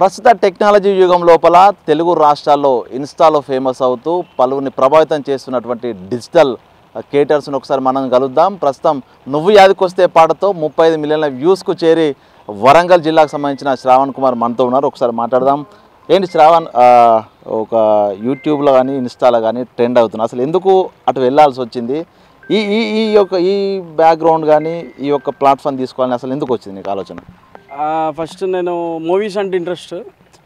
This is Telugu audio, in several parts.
ప్రస్తుత టెక్నాలజీ యుగం లోపల తెలుగు రాష్ట్రాల్లో ఇన్స్టాలో ఫేమస్ అవుతూ పలువురిని ప్రభావితం చేస్తున్నటువంటి డిజిటల్ క్రియేటర్స్ను ఒకసారి మనం కలుద్దాం. ప్రస్తుతం నువ్వు యాదికొస్తే పాటతో 35 మిలియన్ల వ్యూస్కు చేరి వరంగల్ జిల్లాకు సంబంధించిన శ్రావణ్ కుమార్ మనతో ఉన్నారు. ఒకసారి మాట్లాడదాం. ఏంటి శ్రావణ్, ఒక యూట్యూబ్లో కానీ ఇన్స్టాలో కానీ ట్రెండ్ అవుతుంది, అసలు ఎందుకు అటు వెళ్ళాల్సి వచ్చింది? ఈ ఈ ఈ యొక్క ఈ బ్యాక్గ్రౌండ్ కానీ ఈ యొక్క ప్లాట్ఫామ్ తీసుకోవాలని అసలు ఎందుకు వచ్చింది నీకు ఆలోచన? ఫస్ట్ నేను మూవీస్ అంటే ఇంట్రెస్ట్,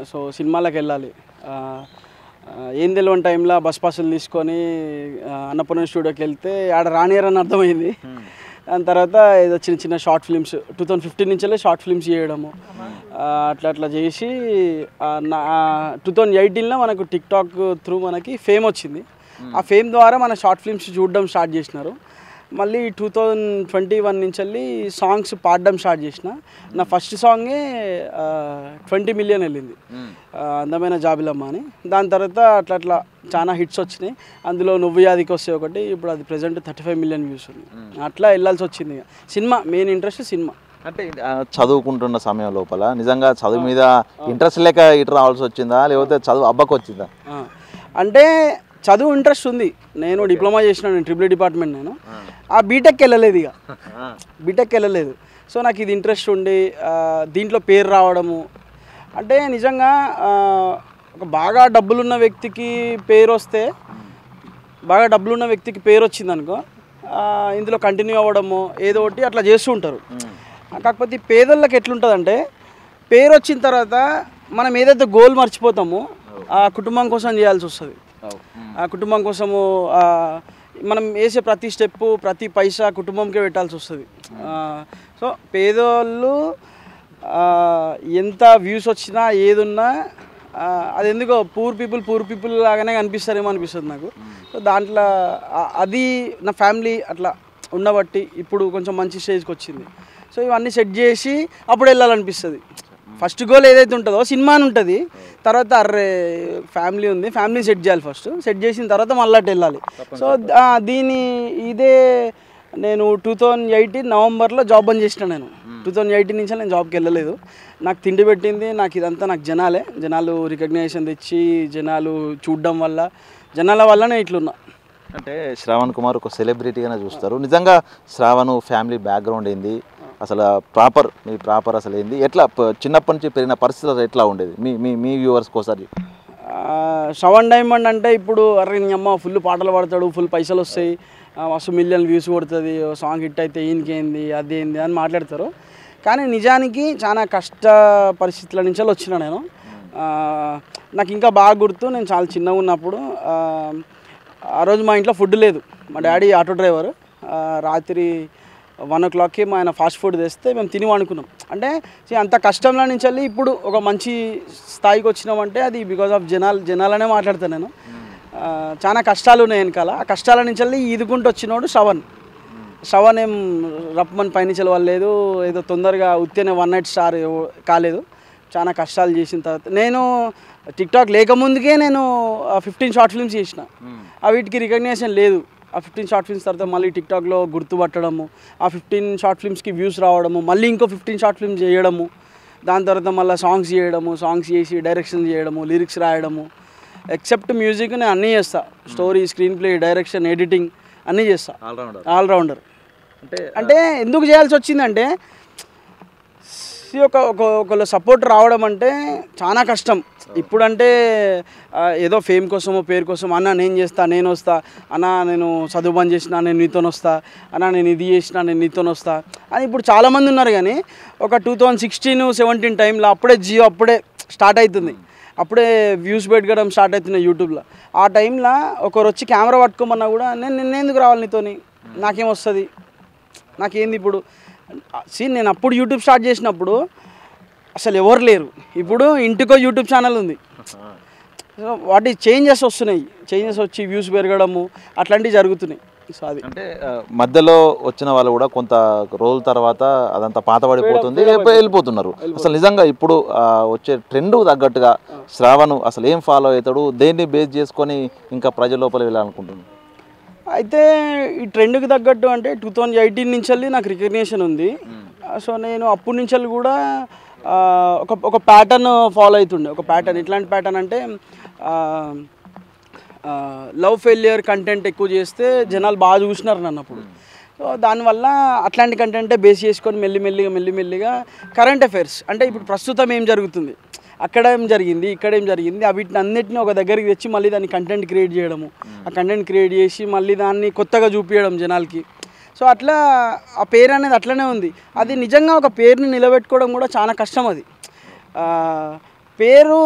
సో సినిమాలకు వెళ్ళాలి. ఏం తెలియని టైంలో బస్ పాసులు తీసుకొని అన్నపూర్ణ స్టూడియోకి వెళ్తే ఆడ రానియరని అర్థమైంది. దాని తర్వాత ఏదో చిన్న చిన్న షార్ట్ ఫిల్మ్స్ 2015 నుంచే షార్ట్ ఫిల్మ్స్ చేయడము, అట్లా చేసి 2018లో మనకు టిక్టాక్ త్రూ మనకి ఫేమ్ వచ్చింది. ఆ ఫేమ్ ద్వారా మన షార్ట్ ఫిల్మ్స్ చూడడం స్టార్ట్ చేసినారు. మళ్ళీ 2021 నుంచి వెళ్ళి సాంగ్స్ పాడడం స్టార్ట్ చేసిన. నా ఫస్ట్ సాంగే 20 మిలియన్ వెళ్ళింది, అందమైన జాబిలమ్మ అని. దాని తర్వాత అట్లా చాలా హిట్స్ వచ్చినాయి. అందులో నువ్వు యాదికి వస్తే ఒకటి, ఇప్పుడు అది ప్రెజెంట్ 35 మిలియన్ వ్యూస్ ఉంది. అట్లా వెళ్ళాల్సి వచ్చింది. Cinema main interest cinema. అంటే చదువుకుంటున్న సమయం లోపల నిజంగా చదువు మీద ఇంట్రెస్ట్ లేక ఇటు రావాల్సి వచ్చిందా, లేకపోతే చదువు అబ్బకు వచ్చిందా? అంటే చదువు ఇంట్రెస్ట్ ఉంది. నేను డిప్లొమా చేసినాను, ట్రిపుల్ డిపార్ట్మెంట్. నేను ఆ బీటెక్కి వెళ్ళలేదు, ఇక బీటెక్కి వెళ్ళలేదు. సో నాకు ఇది ఇంట్రెస్ట్ ఉండి దీంట్లో పేరు రావడము అంటే నిజంగా ఒక బాగా డబ్బులున్న వ్యక్తికి పేరు వస్తే, బాగా డబ్బులున్న వ్యక్తికి పేరు వచ్చింది అనుకో, ఇందులో కంటిన్యూ అవ్వడము ఏదో ఒకటి అట్లా చేస్తూ ఉంటారు. కాకపోతే పేదోళ్ళకి ఎట్లుంటుందంటే, పేరు వచ్చిన తర్వాత మనం ఏదైతే గోల్ మర్చిపోతామో ఆ కుటుంబం కోసం చేయాల్సి వస్తుంది. ఆ కుటుంబం కోసము మనం వేసే ప్రతి స్టెప్పు ప్రతి పైసా కుటుంబంకే పెట్టాల్సి వస్తుంది. సో పేదోళ్ళు ఎంత వ్యూస్ వచ్చినా ఏదున్నా అది ఎందుకో పూర్ పీపుల్ లాగానే కనిపిస్తారేమో అనిపిస్తుంది నాకు. సో దాంట్లో అది నా ఫ్యామిలీ అట్లా ఉండబట్టి ఇప్పుడు కొంచెం మంచి స్టేజ్కి వచ్చింది. సో ఇవన్నీ సెట్ చేసి అప్పుడు వెళ్ళాలనిపిస్తుంది. ఫస్ట్ గోల్ ఏదైతే ఉంటుందో సినిమా అని ఉంటుంది, తర్వాత అర్రే ఫ్యామిలీ ఉంది, ఫ్యామిలీ సెట్ చేయాలి. ఫస్ట్ సెట్ చేసిన తర్వాత మళ్ళీ అటు వెళ్ళాలి. సో ఇదే నేను 2018 నవంబర్లో జాబ్ బంద్ చేసిన. నేను 2018 నుంచి నేను జాబ్కి వెళ్ళలేదు. నాకు తిండి పెట్టింది నాకు ఇదంతా, నాకు జనాలు రికగ్నైజేషన్ తెచ్చి జనాలు చూడడం వల్ల, జనాల వల్లనే ఇట్లున్నా. అంటే శ్రావణ్ కుమార్ ఒక సెలబ్రిటీగానే చూస్తారు. నిజంగా శ్రావణ్ ఫ్యామిలీ బ్యాక్గ్రౌండ్ ఏంది, అసలు మీ ప్రాపర్ అసలు ఏంది, ఎట్లా చిన్నప్పటి నుంచి పెరిగిన పరిస్థితులు ఎట్లా ఉండేది మీ వ్యూవర్స్ కోసారి? శ్రవణ్ డైమండ్ అంటే ఇప్పుడు అరే నీ అమ్మ ఫుల్ పాటలు పాడతాడు, ఫుల్ పైసలు వస్తాయి, మస్తు మిలియన్ వ్యూస్ కొడుతుంది, సాంగ్ హిట్ అయితే ఈయనకేంది అదేంది అని మాట్లాడతారు. కానీ నిజానికి చాలా కష్ట పరిస్థితుల నుంచి వచ్చిన నేను. నాకు ఇంకా బాగా గుర్తు, నేను చాలా చిన్నగా ఉన్నప్పుడు ఆ రోజు మా ఇంట్లో ఫుడ్ లేదు. మా డాడీ ఆటో డ్రైవర్. రాత్రి 1 o'clockకి మా ఆయన ఫాస్ట్ ఫుడ్ తెస్తే మేము తిని వండుకున్నాం. అంటే అంత కష్టంలో నుంచి వెళ్ళి ఇప్పుడు ఒక మంచి స్థాయికి వచ్చినామంటే అది బికాజ్ ఆఫ్ జనాలనే మాట్లాడతాను నేను. చాలా కష్టాలు ఉన్నాయి వెనకాల. ఆ కష్టాల నుంచి వెళ్ళి ఈదుకుంటూ వచ్చినోడు శ్రవణ్ ఏం రప్పమని పైనుంచి వెళ్ళలేదు, ఏదో తొందరగా ఉత్తేనే 1 night స్టార్ కాలేదు. చాలా కష్టాలు చేసిన తర్వాత నేను టిక్టాక్ లేకముందుకే నేను 15 షార్ట్ ఫిల్మ్స్ చేసిన. వీటికి రికగ్నేషన్ లేదు. ఆ 15 షార్ట్ ఫిల్మ్స్ తర్వాత మళ్ళీ టిక్టాక్లో గుర్తుపట్టడము, ఆ 15 షార్ట్ ఫిల్మ్స్కి వ్యూస్ రావడము, మళ్ళీ ఇంకో 15 షార్ట్ ఫిల్మ్స్ చేయడము, దాని తర్వాత మళ్ళీ సాంగ్స్ చేయడము, సాంగ్స్ చేసి డైరెక్షన్ చేయడము, లిరిక్స్ రాయడము, ఎక్సెప్ట్ మ్యూజిక్ నేను అన్నీ చేస్తా. Story, screen play, direction, editing అన్నీ చేస్తా. ఆల్రౌండర్. అంటే ఎందుకు చేయాల్సి వచ్చిందంటే ఒకళ్ళ సపోర్ట్ రావడం అంటే చాలా కష్టం. ఇప్పుడంటే ఏదో ఫేమ్ కోసమో పేరు కోసం, అన్న నేను చేస్తా, నేను వస్తా, అన్న నేను చదువు బంద్ చేసిన నేను నీతో వస్తా, అన్న నేను ఇది చేసిన నేను నీతో వస్తా అని ఇప్పుడు చాలామంది ఉన్నారు. కానీ ఒక 2016-17 టైంలో అప్పుడే స్టార్ట్ అవుతుంది, అప్పుడే వ్యూస్ పెట్టడం స్టార్ట్ అవుతున్నాయి యూట్యూబ్లో. ఆ టైంలో ఒకరు వచ్చి కెమెరా పట్టుకోమన్నా కూడా నేను ఎందుకు రావాలి నీతోని, నాకేం వస్తుంది, నాకేంది ఇప్పుడు నేను అప్పుడు యూట్యూబ్ స్టార్ట్ చేసినప్పుడు అసలు ఎవరు లేరు. ఇప్పుడు ఇంటికో యూట్యూబ్ ఛానల్ ఉంది. వాటి చేంజెస్ వస్తున్నాయి, చేంజెస్ వచ్చి వ్యూస్ పెరగడము అట్లాంటివి జరుగుతున్నాయి. సో అది అంటే మధ్యలో వచ్చిన వాళ్ళు కూడా కొంత రోజుల తర్వాత అదంతా పాతబడిపోతుంది, వెళ్ళిపోతున్నారు. అసలు నిజంగా ఇప్పుడు వచ్చే ట్రెండ్ తగ్గట్టుగా శ్రావణ్ అసలు ఏం ఫాలో అవుతాడు, దేన్ని బేస్ చేసుకొని ఇంకా ప్రజల లోపల వెళ్ళాలనుకుంటున్నాడు? అయితే ఈ ట్రెండ్కి తగ్గట్టు అంటే 2018 నుంచి నాకు రికగ్నేషన్ ఉంది. సో నేను అప్పటి నుంచి కూడా ఒక ప్యాటర్న్ ఫాలో అవుతుండే. ఒక ప్యాటర్న్, ఎట్లాంటి ప్యాటర్న్ అంటే లవ్ ఫెయిలియర్ కంటెంట్ ఎక్కువ చేస్తే జనాలు బాగా చూసినారు నన్ను అప్పుడు. సో దానివల్ల అట్లాంటి కంటెంటే బేస్ చేసుకొని మెల్లిమెల్లిగా కరెంట్ అఫైర్స్ అంటే ఇప్పుడు ప్రస్తుతం ఏం జరుగుతుంది, అక్కడ ఏం జరిగింది, ఇక్కడ ఏం జరిగింది, వీటిని అన్నిటిని ఒక దగ్గరికి తెచ్చి మళ్ళీ దాన్ని కంటెంట్ క్రియేట్ చేయడము, ఆ కంటెంట్ క్రియేట్ చేసి మళ్ళీ దాన్ని కొత్తగా చూపించడం జనాలకి. సో అట్లా ఆ పేరు అనేది అట్లనే ఉంది. అది నిజంగా ఒక పేరుని నిలబెట్టుకోవడం కూడా చాలా కష్టం. అది పేరు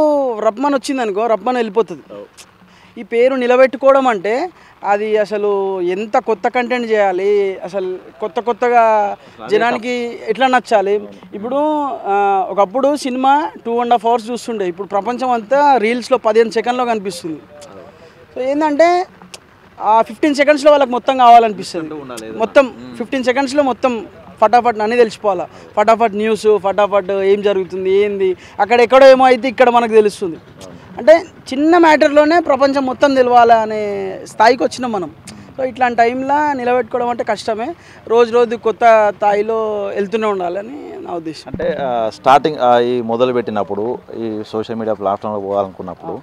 రప్మన్ వచ్చింది అనుకో, రప్మన్ వెళ్ళిపోతుంది. ఈ పేరు నిలబెట్టుకోవడం అంటే అది అసలు ఎంత కొత్త కంటెంట్ చేయాలి, అసలు కొత్తగా జనానికి ఎట్లా నచ్చాలి. ఇప్పుడు ఒకప్పుడు సినిమా 2.5 hours చూస్తుండే, ఇప్పుడు ప్రపంచం అంతా రీల్స్లో 15 సెకండ్లో కనిపిస్తుంది. సో ఏంటంటే ఆ 15 సెకండ్స్లో వాళ్ళకి మొత్తం కావాలనిపిస్తుంది. మొత్తం 15 సెకండ్స్లో మొత్తం ఫటాఫట్ అన్నీ తెలిసిపోవాలా. ఫటాఫట్ న్యూస్, ఫటాఫట్ ఏం జరుగుతుంది, ఏంది, అక్కడ ఎక్కడో ఏమో అయితే ఇక్కడ మనకు తెలుస్తుంది. అంటే చిన్న మ్యాటర్లోనే ప్రపంచం మొత్తం తెలవాలి అనే స్థాయికి వచ్చినాం మనం. సో ఇట్లాంటి టైంలో నిలబెట్టుకోవడం అంటే కష్టమే. రోజు కొత్త స్థాయిలో వెళ్తూనే ఉండాలని నా ఉద్దేశం. అంటే స్టార్టింగ్ ఈ మొదలుపెట్టినప్పుడు ఈ సోషల్ మీడియా ప్లాట్ఫామ్లో పోవాలనుకున్నప్పుడు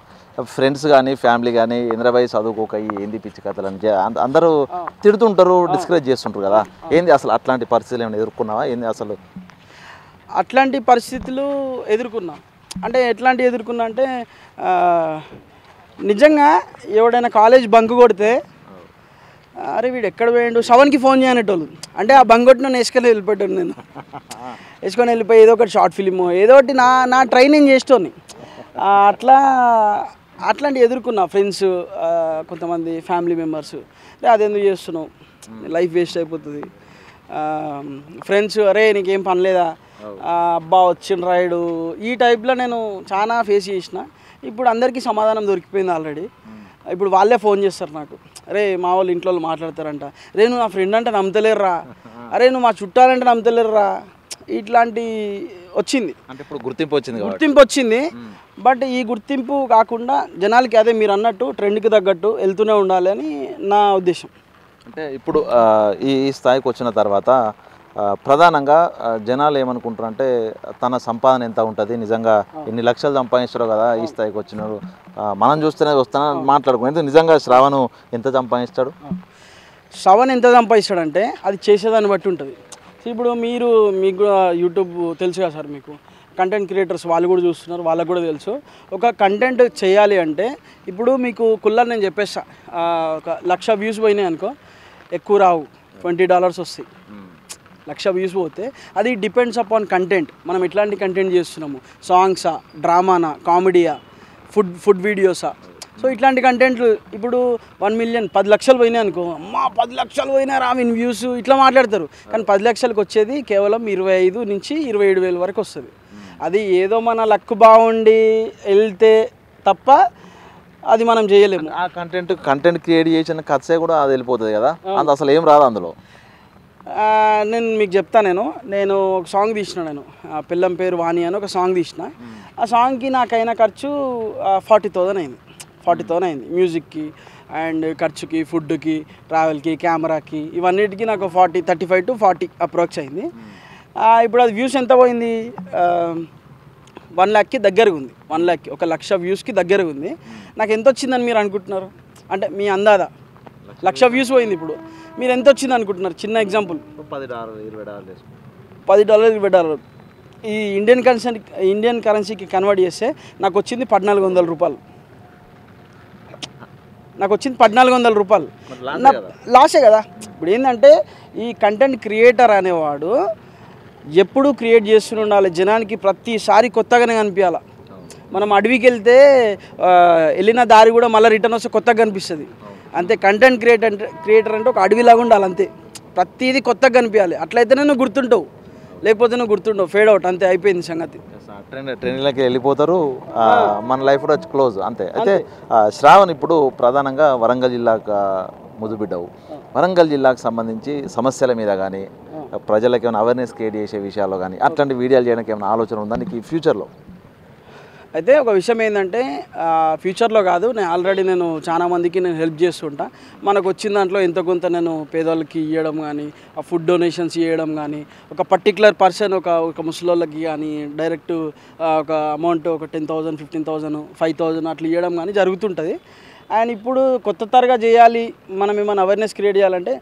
ఫ్రెండ్స్ కానీ ఫ్యామిలీ కానీ ఇంద్రబాయి చదువుకోక ఏంది పిచ్చి కథలు అని అందరూ తిడుతుంటారు, డిస్కరేజ్ చేస్తుంటారు కదా. ఏంది అసలు అట్లాంటి పరిస్థితులు ఏమైనా ఎదుర్కొన్నావా? ఏంది అసలు అట్లాంటి పరిస్థితులు ఎదుర్కొన్నా అంటే ఎట్లాంటి ఎదుర్కొన్నా అంటే నిజంగా ఎవడైనా కాలేజ్ బంక్ కొడితే అరే వీడు ఎక్కడ పోయాడు 7కి ఫోన్ చేయనట్టోళ్ళు. అంటే ఆ బంక్ కొట్టిన వేసుకొని వెళ్ళిపోయాను నేను. వేసుకొని వెళ్ళిపోయి ఏదో ఒకటి షార్ట్ ఫిలిము ఏదో ఒకటి నా ట్రైనింగ్ చేస్తోని అట్లాంటివి ఎదుర్కొన్నా. ఫ్రెండ్స్, కొంతమంది ఫ్యామిలీ మెంబర్స్ అదెందుకు చేస్తున్నావు, లైఫ్ వేస్ట్ అయిపోతుంది. ఫ్రెండ్స్ అరే నీకేం పని లేదా, అబ్బా వచ్చిన రాయుడు, ఈ టైప్లో నేను చాలా ఫేస్ చేసిన. ఇప్పుడు అందరికీ సమాధానం దొరికిపోయింది ఆల్రెడీ. ఇప్పుడు వాళ్ళే ఫోన్ చేస్తారు నాకు, అరే మా వాళ్ళు ఇంట్లో మాట్లాడతారంట, రే నువ్వు నా ఫ్రెండ్ అంటే నమ్మతలేరురా, అరే నువ్వు మా చుట్టాలంటే నమ్మతలేరురా. ఇట్లాంటి వచ్చింది. అంటే ఇప్పుడు గుర్తింపు వచ్చింది. బట్ ఈ గుర్తింపు కాకుండా జనాలకి అదే మీరు అన్నట్టు ట్రెండ్కి తగ్గట్టు వెళ్తూనే ఉండాలి అని నా ఉద్దేశం. అంటే ఇప్పుడు ఈ స్థాయికి వచ్చిన తర్వాత ప్రధానంగా జనాలు ఏమనుకుంటారు అంటే తన సంపాదన ఎంత ఉంటుంది, నిజంగా ఎన్ని లక్షలు సంపాదించారో కదా ఈ స్థాయికి వచ్చినారు, మనం చూస్తేనే వస్తానని మాట్లాడుకునేది. నిజంగా శ్రావణ్ ఎంత సంపాదిస్తాడు? శ్రవణ్ ఎంత సంపాదిస్తాడంటే అది చేసేదాన్ని బట్టి ఉంటుంది. ఇప్పుడు మీకు కూడా యూట్యూబ్ తెలుసు కదా సార్, మీకు కంటెంట్ క్రియేటర్స్ వాళ్ళు కూడా చూస్తున్నారు, వాళ్ళకు కూడా తెలుసు. ఒక కంటెంట్ చేయాలి అంటే ఇప్పుడు మీకు కుల్లని నేను చెప్పేస్తా, ఒక 1,00,000 వ్యూస్ పోయినాయి అనుకో, ఎక్కువ రావు, $20 వస్తాయి. 1,00,000 వ్యూస్ పోతే అది డిపెండ్స్ అపాన్ కంటెంట్. మనం ఎట్లాంటి కంటెంట్ చేస్తున్నాము, సాంగ్సా, డ్రామానా, కామెడీయా, ఫుడ్ వీడియోసా. సో ఇట్లాంటి కంటెంట్లు ఇప్పుడు 1 million 10 లక్షలు పోయినాయి అనుకో, అమ్మా 10 లక్షలు పోయినా రా మీన్ వ్యూస్ ఇట్లా మాట్లాడతారు. కానీ 10 లక్షలకు వచ్చేది కేవలం 25 నుంచి 27,000 వరకు వస్తుంది. అది ఏదో మన లక్ బాగుండి వెళ్తే తప్ప అది మనం చేయలేము. ఆ కంటెంట్ క్రియేట్ చేసిన ఖర్చే కూడా అది వెళ్ళిపోతుంది కదా, అది అసలు ఏం రాదు అందులో. నేను మీకు చెప్తా, నేను ఒక సాంగ్ తీసిన, నేను పిల్లం పేరు వాణి అని ఒక సాంగ్ తీసిన. ఆ సాంగ్కి నాకైన ఖర్చు 40,000 అయింది. 40,000 అయింది మ్యూజిక్కి అండ్ ఖర్చుకి, ఫుడ్కి, ట్రావెల్కి, కెమెరాకి, ఇవన్నిటికీ నాకు 35 to 40 అప్రోక్స్ అయింది. ఇప్పుడు అది వ్యూస్ ఎంత పోయింది, 1 lakhకి దగ్గరగా ఉంది. 1 lakhకి 1,00,000 వ్యూస్కి దగ్గరగా ఉంది. నాకు ఎంత వచ్చిందని మీరు అనుకుంటున్నారు? అంటే మీ అందాదా 1,00,000 వ్యూస్ పోయింది. ఇప్పుడు మీరు ఎంత వచ్చింది అనుకుంటున్నారు? చిన్న ఎగ్జాంపుల్, $10, $20. ఈ ఇండియన్ కరెన్సీకి కన్వర్ట్ చేస్తే నాకు వచ్చింది 1,400 రూపాయలు. నాకు వచ్చింది 1,400 రూపాయలు. లాసే కదా. ఇప్పుడు ఏంటంటే ఈ కంటెంట్ క్రియేటర్ అనేవాడు ఎప్పుడూ క్రియేట్ చేస్తూనే ఉండాలి. జనానికి ప్రతిసారి కొత్తగానే కనిపించాలి. మనం అడవికి వెళ్తే వెళ్ళిన దారి కూడా మళ్ళీ రిటర్న్ వస్తే కొత్తగా కనిపిస్తుంది. అంతే కంటెంట్ క్రియేటర్ అంటే ఒక అడవిలాగా ఉండాలి. అంతే ప్రతిదీ కొత్తగా కనిపించాలి. అట్లయితేనే నువ్వు గుర్తుంటావు, లేకపోతే నువ్వు గుర్తుండవు, ఫేడ్ అవుట్, అంతే అయిపోయింది సంగతి. ట్రైన్లకి వెళ్ళిపోతారు, మన లైఫ్ కూడా క్లోజ్ అంతే. అయితే శ్రావణ్ ఇప్పుడు ప్రధానంగా వరంగల్ జిల్లాకు ముద్దుబిడ్డవు. వరంగల్ జిల్లాకు సంబంధించి సమస్యల మీద కానీ ప్రజలకు ఏమైనా అవేర్నెస్ క్రియేట్ చేసే విషయాల్లో కానీ అట్లాంటి వీడియోలు చేయడానికి ఏమైనా ఆలోచన ఉందా నీకు ఫ్యూచర్లో? అయితే ఒక విషయం ఏంటంటే ఫ్యూచర్లో కాదు, నేను చాలా మందికి నేను హెల్ప్ చేస్తుంటా. మనకు వచ్చిన దాంట్లో ఎంతో కొంత నేను పేదవాళ్ళకి ఇవ్వడం కానీ, ఆ ఫుడ్ డొనేషన్స్ ఇవ్వడం కానీ, ఒక పర్టికులర్ పర్సన్ ఒక ముసలోళ్ళకి కానీ డైరెక్ట్ ఒక అమౌంట్ ఒక 10,000, 15,000, 5,000 అట్లా ఇవ్వడం కానీ జరుగుతుంటుంది. అండ్ ఇప్పుడు కొత్త తరగా చేయాలి, మనం ఏమైనా అవేర్నెస్ క్రియేట్ చేయాలంటే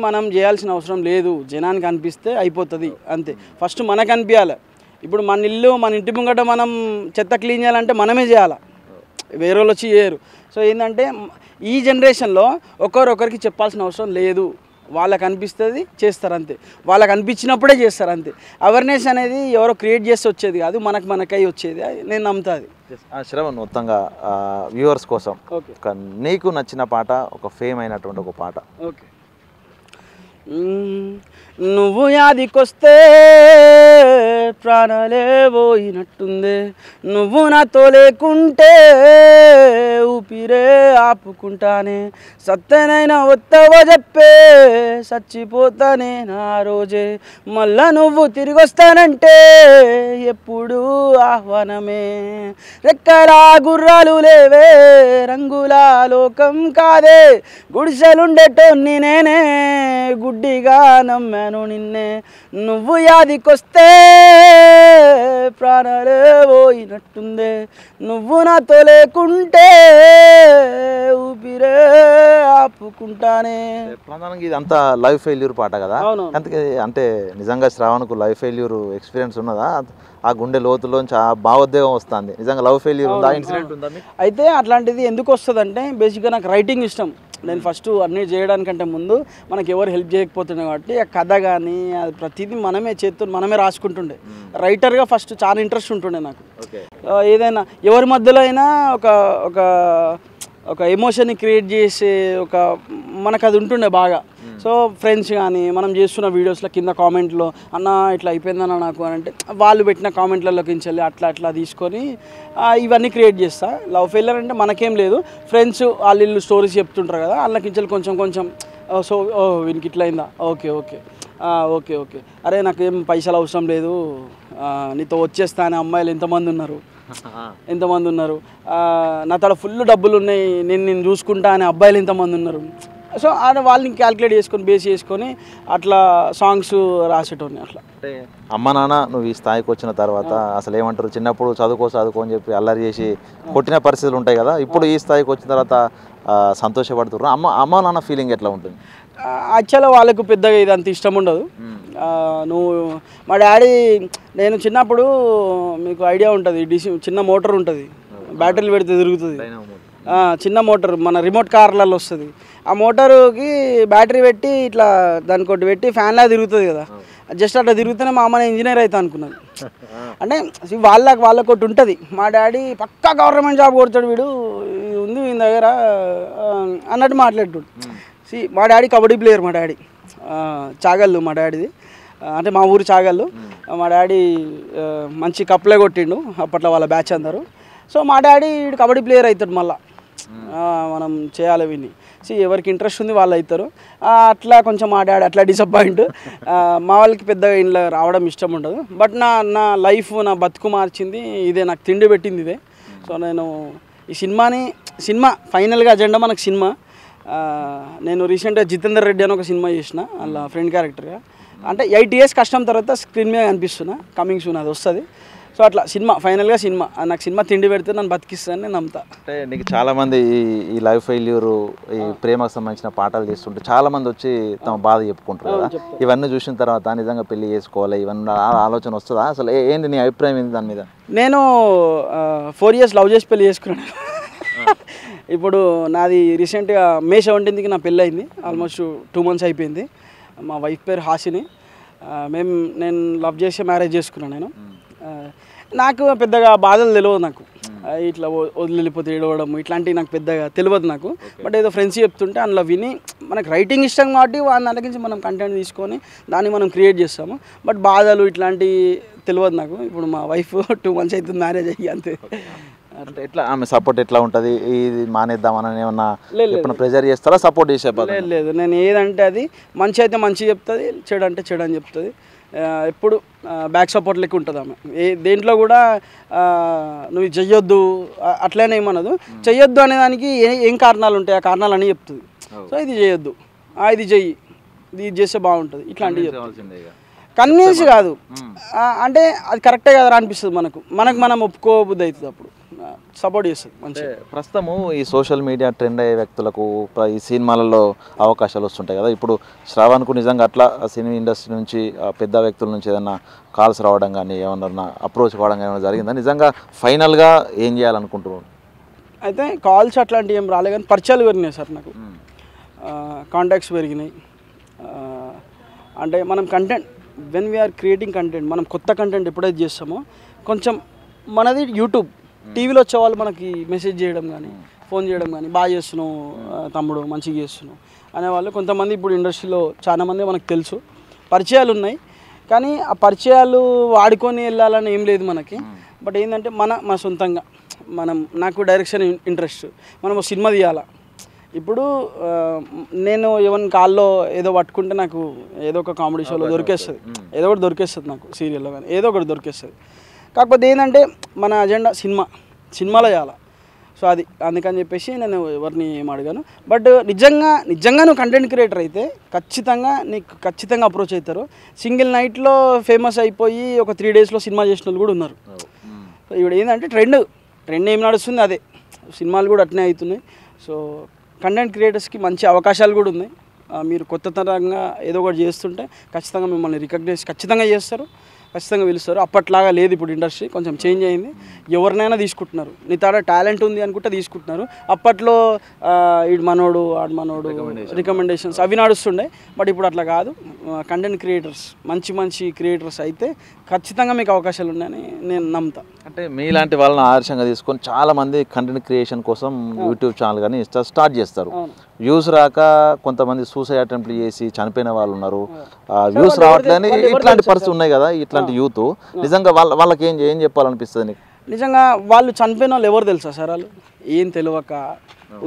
మనం చేయాల్సిన అవసరం లేదు, జనానికి అనిపిస్తే అయిపోతుంది అంతే. ఫస్ట్ మనకు అనిపించాలి. ఇప్పుడు మన ఇల్లు, మన ఇంటి ముంగట మనం చెత్త క్లీన్ చేయాలంటే మనమే చేయాలి, వేరే వాళ్ళు వచ్చి చేయరు. సో ఏంటంటే ఈ జనరేషన్లో ఒకరికి చెప్పాల్సిన అవసరం లేదు, వాళ్ళకి అనిపిస్తుంది చేస్తారు అంతే, వాళ్ళకి అనిపించినప్పుడే చేస్తారు అంతే. అవేర్నెస్ అనేది ఎవరో క్రియేట్ చేసి వచ్చేది కాదు, మనకై వచ్చేది, నేను నమ్ముతుంది. శ్రవణ్, మొత్తంగా వ్యూవర్స్ కోసం ఓకే, నీకు నచ్చిన పాట, ఒక ఫేమ్ అయినటువంటి ఒక పాట. ఓకే. నువ్వు యాదికొస్తే ప్రాణాలే పోయినట్టుందే, నువ్వు నాతో లేకుంటే ఊపిరే ఆపుకుంటానే, సత్తనైనా వస్తావో చెప్పే చచ్చిపోతానే నా రోజే, మళ్ళా నువ్వు తిరిగి వస్తానంటే ఎప్పుడు ఆహ్వానమే, రెక్కల గుర్రాలు లేవే రంగుల లోకం కాదే, గుడిసెలుండేటోన్ని నేనే గుడ్డిగా నమ్మాను నిన్నే, నువ్వు యాదికొస్తే ప్రాణాలే పోయినట్టుందే, నువ్వు నాతో లేకుంటే ఊపిరే ఆపుకుంటానే. ప్రధానంగా ఇది అంతా లైఫ్ ఫెయిల్యూర్ పాట కదా, అందుకే అంటే నిజంగా శ్రావణ్కు లైఫ్ ఫెయిల్యూర్ ఎక్స్పీరియన్స్ ఉన్నదా? ఆ గుండె లోతులోంచి ఆ భావోద్వేగం వస్తుంది, నిజంగా లవ్ ఫెయిల్యూర్ ఉందా, ఇన్సిడెంట్ ఉందా? అయితే అట్లాంటిది ఎందుకు వస్తుందంటే బేసిక్గా నాకు రైటింగ్ ఇష్టం. నేను ఫస్ట్ అన్నీ చేయడానికంటే ముందు మనకి ఎవరు హెల్ప్ చేయకపోతుండే కాబట్టి ఆ కథ కానీ అది ప్రతిదీ మనమే రాసుకుంటుండే. రైటర్గా ఫస్ట్ చాలా ఇంట్రెస్ట్ ఉంటుండే నాకు. ఏదైనా ఎవరి మధ్యలో అయినా ఒక ఎమోషన్ని క్రియేట్ చేసే మనకు అది ఉంటుండే బాగా. సో ఫ్రెండ్స్ కానీ మనం చేస్తున్న వీడియోస్లో కింద కామెంట్లో అన్న ఇట్లా అయిపోయిందన్న నాకు అని అంటే వాళ్ళు పెట్టిన కామెంట్లలోకి వెళ్ళి అట్లా తీసుకొని ఇవన్నీ క్రియేట్ చేస్తా. లవ్ ఫెయిల్యూర్ అంటే మనకేం లేదు, ఫ్రెండ్స్ వాళ్ళు స్టోరీస్ చెప్తుంటారు కదా, వాళ్ళకి కొంచెం సో వీనికి ఇట్లా అయిందా, ఓకే ఓకే ఓకే ఓకే అరే నాకేం పైసలు అవసరం లేదు, నీతో వచ్చేస్తా అనే అమ్మాయిలు ఎంతమంది ఉన్నారు, నా తల ఫుల్ డబ్బులు ఉన్నాయి, నేను చూసుకుంటా అనే అబ్బాయిలు ఎంతమంది ఉన్నారు. సో వాళ్ళని క్యాల్కులేట్ చేసుకొని బేస్ చేసుకొని అట్లా సాంగ్స్ రాసేటోని. అట్లా అంటే అమ్మ నాన్న నువ్వు ఈ స్థాయికి వచ్చిన తర్వాత అసలు ఏమంటారు, చిన్నప్పుడు చదువుకో అని చెప్పి అల్లరి చేసి కొట్టిన పరిస్థితులు ఉంటాయి కదా, ఇప్పుడు ఈ స్థాయికి వచ్చిన తర్వాత సంతోషపడుతున్నారు, అమ్మ నాన్న ఫీలింగ్ ఎట్లా ఉంటుంది? యాక్చువల్గా వాళ్ళకు పెద్దగా ఇది అంత ఇష్టం ఉండదు. మా డాడీ, నేను చిన్నప్పుడు మీకు ఐడియా ఉంటుంది, చిన్న మోటార్ ఉంటుంది, బ్యాటరీలు పెడితే తిరుగుతుంది, చిన్న మోటార్ మన రిమోట్ కార్లలో వస్తుంది. ఆ మోటారుకి బ్యాటరీ పెట్టి ఇట్లా దానికి ఒకటి పెట్టి ఫ్యాన్లా తిరుగుతుంది కదా, జస్ట్ అట్లా తిరుగుతూనే మా అమ్మ ఇంజనీర్ అవుతా అనుకున్నాను. అంటే వాళ్ళకి ఒకటి ఉంటుంది, మా డాడీ పక్కా గవర్నమెంట్ జాబ్ కొడతాడు వీడు, ఉంది వీని దగ్గర అన్నట్టు మాట్లాడుతాడు. మా డాడీ కబడ్డీ ప్లేయర్, మా డాడీ చాగళ్ళు, మా డాడీది అంటే మా ఊరు చాగళ్ళు. మా డాడీ మంచి కప్లే కొట్టిండు అప్పట్లో వాళ్ళ బ్యాచ్ అందరూ. సో మా డాడీ కబడ్డీ ప్లేయర్ అవుతాడు, మళ్ళీ మనం చేయాలి విని. ఎవరికి ఇంట్రెస్ట్ ఉంది వాళ్ళు అవుతారు. అట్లా కొంచెం మా డాడీ అట్లా డిసప్పాయింట్. మా వాళ్ళకి పెద్దగా ఇంట్లో రావడం ఇష్టం ఉండదు. బట్ నా లైఫ్, నా బతుకు మార్చింది ఇదే, నాకు తిండి పెట్టింది ఇదే. సో నేను ఈ సినిమా ఫైనల్గా అజెండా మనకు సినిమా. నేను రీసెంట్గా జితేందర్ రెడ్డి అని ఒక సినిమా చేసిన, అలా ఫ్రెండ్ క్యారెక్టర్గా. అంటే 8 years కష్టం తర్వాత స్క్రీన్ మీద కనిపిస్తున్నా, కమింగ్ సూన్ అది వస్తుంది. సో అట్లా ఫైనల్గా నాకు సినిమా తిండి పెడితే నన్ను బతికిస్తానని నేను నమ్ముతా. అంటే నీకు చాలామంది ఈ లైఫ్ ఫెయిల్యూర్, ఈ ప్రేమకు సంబంధించిన పాటలు చేస్తుంటే చాలామంది వచ్చి తమ బాధ చెప్పుకుంటారు కదా, ఇవన్నీ చూసిన తర్వాత నిజంగా పెళ్లి చేసుకోవాలి ఇవన్నీ ఆలోచన వస్తుందా? అసలు ఏంటి నీ అభిప్రాయం ఏంటి దాని మీద? నేను 4 years లవ్ చేసి పెళ్లి చేసుకున్నాను. ఇప్పుడు నాది రీసెంట్గా May 17th నా పెళ్ళి అయింది, ఆల్మోస్ట్ 2 months అయిపోయింది. మా వైఫ్ పేరు హాసిని. నేను లవ్ చేసి మ్యారేజ్ చేసుకున్నాను. నేను నాకు పెద్దగా బాధలు తెలియదు, నాకు ఇట్లా వదిలిపోతే ఏడవడం ఇట్లాంటివి నాకు పెద్దగా తెలియదు నాకు. బట్ ఏదో ఫ్రెండ్స్ చెప్తుంటే అందులో విని మనకు రైటింగ్ ఇష్టం కాబట్టి వాళ్ళ దానికి మనం కంటెంట్ తీసుకొని దాన్ని మనం క్రియేట్ చేస్తాము. బట్ బాధలు ఇట్లాంటివి తెలియదు నాకు. ఇప్పుడు మా వైఫ్ 2 months అవుతుంది మ్యారేజ్ అయ్యి, అంతే. అంటే ఎట్లా ఆమె సపోర్ట్ ఎట్లా ఉంటుంది? ఇది మానేద్దామని ఏమన్నా ప్రెజర్ చేస్తారా, సపోర్ట్ చేసే? లేదు, నేను ఏదంటే అది మంచి అయితే మంచి చెప్తుంది, చెడు అంటే చెడు అని చెప్తుంది. ఎప్పుడు బ్యాక్ సపోర్ట్ లెక్క ఉంటుంది ఆమె. దేంట్లో కూడా నువ్వు ఇది చెయ్యొద్దు అట్లనే ఏమన్నదు. చెయ్యొద్దు అనేదానికి ఏం కారణాలు ఉంటాయి, ఆ కారణాలు అని చెప్తుంది. సో ఇది చేయొద్దు, ఇది చెయ్యి, ఇది చేస్తే బాగుంటుంది, ఇట్లాంటివి చెప్తుంది. కన్వీన్స్ కాదు అంటే అది కరెక్టే కదా అనిపిస్తుంది మనకు మనం ఒప్పుకోబుద్ధి అవుతుంది, అప్పుడు సపోర్ట్ చేస్తుంది మంచిగా. ప్రస్తుతము ఈ సోషల్ మీడియా ట్రెండ్ అయ్యే వ్యక్తులకు ఈ సినిమాలలో అవకాశాలు వస్తుంటాయి కదా. ఇప్పుడు శ్రావణ్కు నిజంగా అట్లా సినిమా ఇండస్ట్రీ నుంచి పెద్ద వ్యక్తుల నుంచి ఏదన్నా కాల్స్ రావడం కానీ ఏమన్నా అప్రోచ్ కావడం కానీ ఏమైనా జరిగిందా? నిజంగా ఫైనల్గా ఏం చేయాలనుకుంటున్నాను? అయితే కాల్స్ అట్లాంటివి ఏం రాలే, కానీ పరిచయాలు పెరిగినాయి సార్ నాకు, కాంటాక్ట్స్ పెరిగినాయి. అంటే మనం content when we are creating content, మనం కొత్త కంటెంట్ ఎప్పుడైతే చేస్తామో కొంచెం మనది యూట్యూబ్, టీవీలో వచ్చేవాళ్ళు మనకి మెసేజ్ చేయడం కానీ ఫోన్ చేయడం కానీ బాగా చేస్తున్నావు తమ్ముడు, మంచిగా చేస్తున్నావు అనేవాళ్ళు కొంతమంది ఇప్పుడు ఇండస్ట్రీలో చాలామంది మనకు తెలుసు, పరిచయాలు ఉన్నాయి. కానీ ఆ పరిచయాలు వాడుకొని వెళ్ళాలని ఏం లేదు మనకి. బట్ ఏంటంటే మన సొంతంగా నాకు డైరెక్షన్ ఇంట్రెస్ట్, మనం సినిమా తీయాలా. ఇప్పుడు నేను ఎవరి కాల్లో ఏదో పట్టుకుంటే నాకు ఏదో ఒక కామెడీ షోలో దొరికేస్తుంది, ఏదో ఒకటి దొరికేస్తుంది, నాకు సీరియల్లో కానీ ఏదో ఒకటి దొరికేస్తుంది. కాకపోతే ఏంటంటే మన అజెండా సినిమాలో చేయాలి. సో అది అందుకని చెప్పేసి నేను ఎవరిని ఏం అడిగాను. బట్ నిజంగా నువ్వు కంటెంట్ క్రియేటర్ అయితే ఖచ్చితంగా అప్రోచ్ అవుతారు. సింగిల్ నైట్లో ఫేమస్ అయిపోయి ఒక 3 డేస్లో సినిమా చేసిన వాళ్ళు కూడా ఉన్నారు. సో ఇప్పుడు ఏంటంటే ట్రెండ్ ఏం నడుస్తుంది అదే, సినిమాలు కూడా అట్నే అవుతున్నాయి. సో కంటెంట్ క్రియేటర్స్కి మంచి అవకాశాలు కూడా ఉన్నాయి. మీరు కొత్త తరంగా ఏదో ఒకటి చేస్తుంటే ఖచ్చితంగా మిమ్మల్ని రికగ్నైజ్ ఖచ్చితంగా చేస్తారు, ఖచ్చితంగా పిలుస్తారు. అప్పట్లాగా లేదు, ఇప్పుడు ఇండస్ట్రీ కొంచెం చేంజ్ అయింది. ఎవరినైనా తీసుకుంటున్నారు, నీ తాడ టాలెంట్ ఉంది అనుకుంటే తీసుకుంటున్నారు. అప్పట్లో ఈడు మనోడు ఆడు మనోడు రికమెండేషన్స్ అవి నడుస్తుండే. బట్ ఇప్పుడు అట్లా కాదు, కంటెంట్ క్రియేటర్స్ మంచి క్రియేటర్స్ అయితే ఖచ్చితంగా మీకు అవకాశాలు ఉన్నాయని నేను నమ్ముతా. అంటే మీలాంటి వాళ్ళని ఆదర్శంగా తీసుకొని చాలామంది కంటెంట్ క్రియేషన్ కోసం యూట్యూబ్ ఛానల్ కానీ స్టార్ట్ చేస్తారు. వ్యూస్ రాక కొంతమంది సూసైడ్ అటెంప్ట్లు చేసి చనిపోయిన వాళ్ళు ఉన్నారు. వ్యూస్ రావట్లేని ఇట్లాంటి పరిస్థితి ఉన్నాయి కదా. ఇట్లాంటి యూత్ నిజంగా వాళ్ళకి ఏం చెప్పాలనిపిస్తుంది నీకు? నిజంగా వాళ్ళు చనిపోయిన వాళ్ళు ఎవరు తెలుసా సార్? వాళ్ళు ఏం తెలియక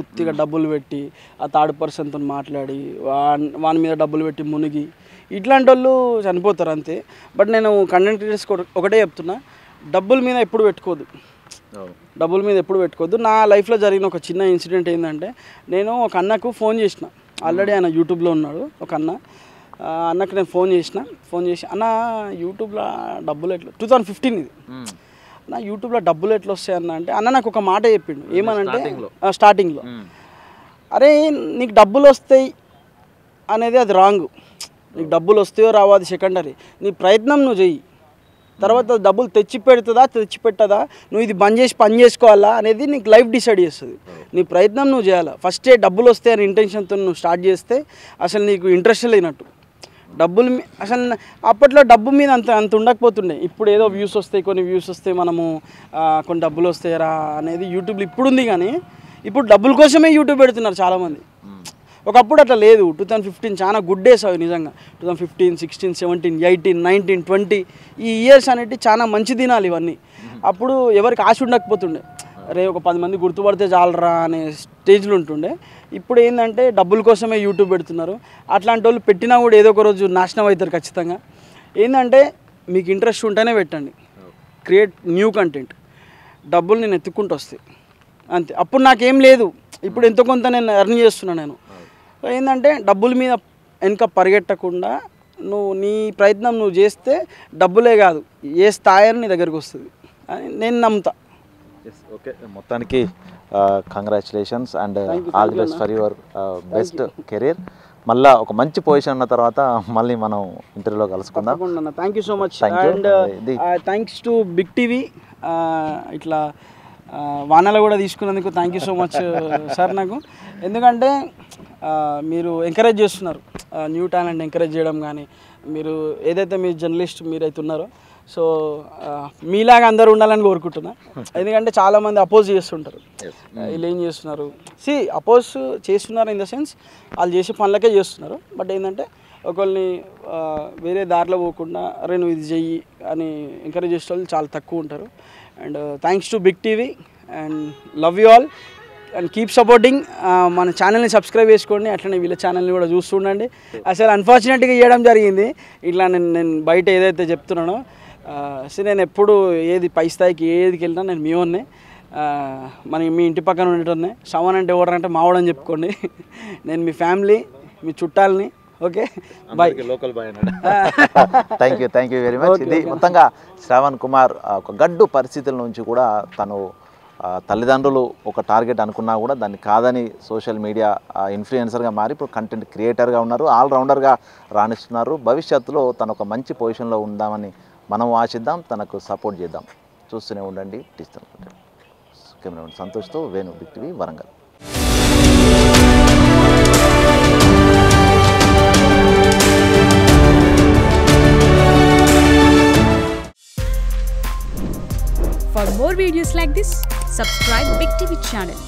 ఉత్తిగా డబ్బులు పెట్టి ఆ థర్డ్ పర్సన్తో మాట్లాడి వాని మీద డబ్బులు పెట్టి మునిగి ఇట్లాంటి వాళ్ళు చనిపోతారు అంతే. బట్ నేను కంటెంట్ క్రియేటర్స్ ఒకటే చెప్తున్నా, డబ్బుల మీద ఎప్పుడు పెట్టుకోవద్దు. నా లైఫ్లో జరిగిన ఒక చిన్న ఇన్సిడెంట్ ఏంటంటే, నేను ఒక అన్నకు ఫోన్ చేసిన, ఆల్రెడీ ఆయన యూట్యూబ్లో ఉన్నాడు ఒక అన్నకు నేను ఫోన్ చేసి అన్న యూట్యూబ్లో డబ్బులు ఎట్లా 2015 ఇది నా యూట్యూబ్లో డబ్బులు ఎట్లా వస్తాయి అన్న అంటే, అన్న నాకు ఒక మాట చెప్పిండు. ఏమనంటే స్టార్టింగ్లో, అరే నీకు డబ్బులు వస్తాయి అనేది అది రాంగ్. నీకు డబ్బులు వస్తాయో రావో అది సెకండరీ. నీ ప్రయత్నం నువ్వు చెయ్యి, తర్వాత డబ్బులు తెచ్చిపెట్టదా, నువ్వు ఇది బంద్ చేసి పని చేసుకోవాలా అనేది నీకు లైఫ్ డిసైడ్ చేస్తుంది. నీ ప్రయత్నం నువ్వు చేయాలా. ఫస్టే డబ్బులు వస్తాయి అనే ఇంటెన్షన్తో నువ్వు స్టార్ట్ చేస్తే అసలు నీకు ఇంట్రెస్ట్ లేనట్టు. అసలు అప్పట్లో డబ్బు మీద అంత ఉండకపోతుండే. ఇప్పుడు ఏదో వ్యూస్ వస్తాయి, కొన్ని వ్యూస్ వస్తాయి, మనము కొన్ని డబ్బులు వస్తాయరా అనేది యూట్యూబ్లో ఇప్పుడు ఉంది. కానీ ఇప్పుడు డబ్బుల కోసమే యూట్యూబ్ పెడుతున్నారు చాలామంది. ఒకప్పుడు అట్లా లేదు. 2015 చాలా గుడ్ డేస్ అవి నిజంగా. 2015, 16, 17, 18, 19, 20 ఈ ఇయర్స్ అనేవి చాలా మంచి దినాలు ఇవన్నీ. అప్పుడు ఎవరికి ఆశ ఉండకపోతుండే, రే ఒక 10 మంది గుర్తుపడితే చాలరా అనే స్టేజ్లో ఉంటుండే. ఇప్పుడు ఏంటంటే డబ్బుల కోసమే యూట్యూబ్ పెడుతున్నారు. అట్లాంటి వాళ్ళు పెట్టినా కూడా ఏదో ఒక రోజు నాశనం అవుతారు ఖచ్చితంగా. ఏంటంటే మీకు ఇంట్రెస్ట్ ఉంటేనే పెట్టండి, క్రియేట్ న్యూ కంటెంట్. డబ్బులు నేను ఎత్తుక్కుంటూ వస్తాయి అంతే. అప్పుడు నాకేం లేదు, ఇప్పుడు ఎంతో కొంత నేను ఎర్న్ చేస్తున్నాను. నేను ఏంటంటే డబ్బుల మీద వెనక పరిగెట్టకుండా నీ ప్రయత్నం నువ్వు చేస్తే డబ్బులే కాదు, ఏ స్థాయి నీ దగ్గరికి వస్తుంది అని నేను నమ్ముతా. ఓకే, మొత్తానికి congratulations and all the best for your best career. మళ్ళీ ఒక మంచి పొజిషన్ ఉన్న తర్వాత మళ్ళీ మనం ఇంటర్వ్యూలో కలుసుకుందాం. Thank you so much and thanks to Big TV. ఇట్లా వానాలు కూడా తీసుకున్నందుకు thank you so much sir నాకు. ఎందుకంటే మీరు ఎంకరేజ్ చేస్తున్నారు, న్యూ టాలెంట్ ఎంకరేజ్ చేయడం కానీ, మీరు ఏదైతే మీ జర్నలిస్ట్ మీరైతే ఉన్నారో, సో మీలాగా అందరూ ఉండాలని కోరుకుంటున్నా. ఎందుకంటే చాలామంది అపోజ్ చేస్తుంటారు, వీళ్ళు ఏం చేస్తున్నారు, అపోజ్ చేస్తున్నారు ఇన్ ద సెన్స్ వాళ్ళు చేసే పనులకే చేస్తున్నారు. బట్ ఏంటంటే ఒకళ్ళని వేరే దారిలో పోకుండా అరే నువ్వు ఇది చెయ్యి అని ఎంకరేజ్ చేసే వాళ్ళు చాలా తక్కువ ఉంటారు. And thanks to Big TV and love you all. And keep supporting. మన ఛానల్ని సబ్స్క్రైబ్ చేసుకోండి, అట్లనే వీళ్ళ ఛానల్ని కూడా చూస్తుండండి. అసలు అన్ఫార్చునేట్గా చేయడం జరిగింది ఇట్లా. నేను బయట ఏదైతే చెప్తున్నానో అసలు నేను ఎప్పుడు ఏది పై స్థాయికి ఏదికి వెళ్ళినా నేను మీ వాడిని, మీ ఇంటి పక్కన ఉండేటోనే. శ్రవణ్ అంటే ఎవరంటే మావాడని చెప్పుకోండి. నేను మీ ఫ్యామిలీ, మీ చుట్టాలని. Okay, bye. లోకల్ బాయ్ అన్నాడు. Thank you very much. ఇది మొత్తంగా శ్రావణ్ కుమార్ ఒక గడ్డు పరిస్థితుల నుంచి కూడా తను తల్లిదండ్రులు ఒక టార్గెట్ అనుకున్నా కూడా దాన్ని కాదని సోషల్ మీడియా ఇన్ఫ్లుయెన్సర్గా మారి ఇప్పుడు కంటెంట్ క్రియేటర్గా ఉన్నారు, ఆల్రౌండర్గా రాణిస్తున్నారు. భవిష్యత్తులో తను ఒక మంచి పొజిషన్లో ఉందామని మనం ఆశిద్దాం, తనకు సపోర్ట్ చేద్దాం. చూస్తూనే ఉండండి డిజిటల్ కంటెంట్. కెమెరా సంతోష్తో Venu, big TV, Warangal. For more videos like this, subscribe Big TV channel.